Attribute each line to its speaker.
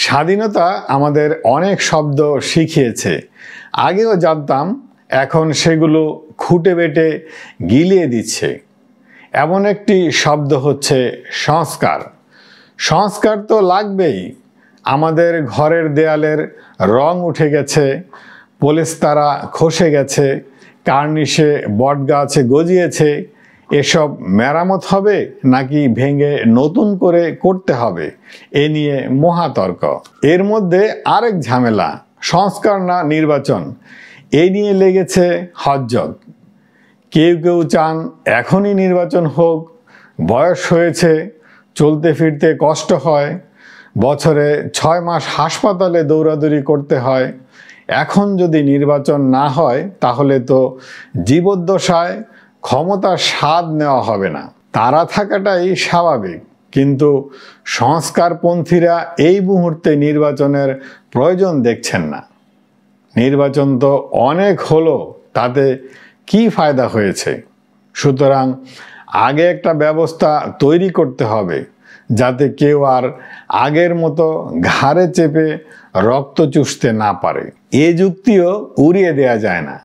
Speaker 1: স্বাধীনতা আমাদের অনেক শব্দ শিখিয়েছে। আগেও জানতাম, এখন সেগুলো খুঁটে বেটে গিলিয়ে দিচ্ছে। এমন একটি শব্দ হচ্ছে সংস্কার। সংস্কার তো লাগবেই। আমাদের ঘরের দেয়ালের রং উঠে গেছে, পলেস্তারা খসে গেছে, কার্নিশে বটগাছ গজিয়েছে। এসব মেরামত হবে নাকি ভেঙে নতুন করে করতে হবে, এ নিয়ে মহাতর্ক। এর মধ্যে আরেক ঝামেলা, সংস্কার না নির্বাচন, এই নিয়ে লেগেছে হজ্জত। কেউ কেউ চান এখনই নির্বাচন হোক, বয়স হয়েছে, চলতে ফিরতে কষ্ট হয়, বছরে 6 মাস হাসপাতালে দৌড়াদৌড়ি করতে হয়। এখন যদি নির্বাচন না হয় তাহলে তো জীবদ্দশায় ক্ষমতার স্বাদ নেওয়া হবে না। তারা থাকাটাই স্বাভাবিক, কিন্তু সংস্কারপন্থীরা এই মুহূর্তে নির্বাচনের প্রয়োজন দেখছেন না। নির্বাচন তো অনেক হলো, তাতে কি ফায়দা হয়েছে? সুতরাং আগে একটা ব্যবস্থা তৈরি করতে হবে, যাতে কেউ আর আগের মতো ঘাড়ে চেপে রক্ত চুষতে না পারে। এ যুক্তিও উড়িয়ে দেয়া যায় না।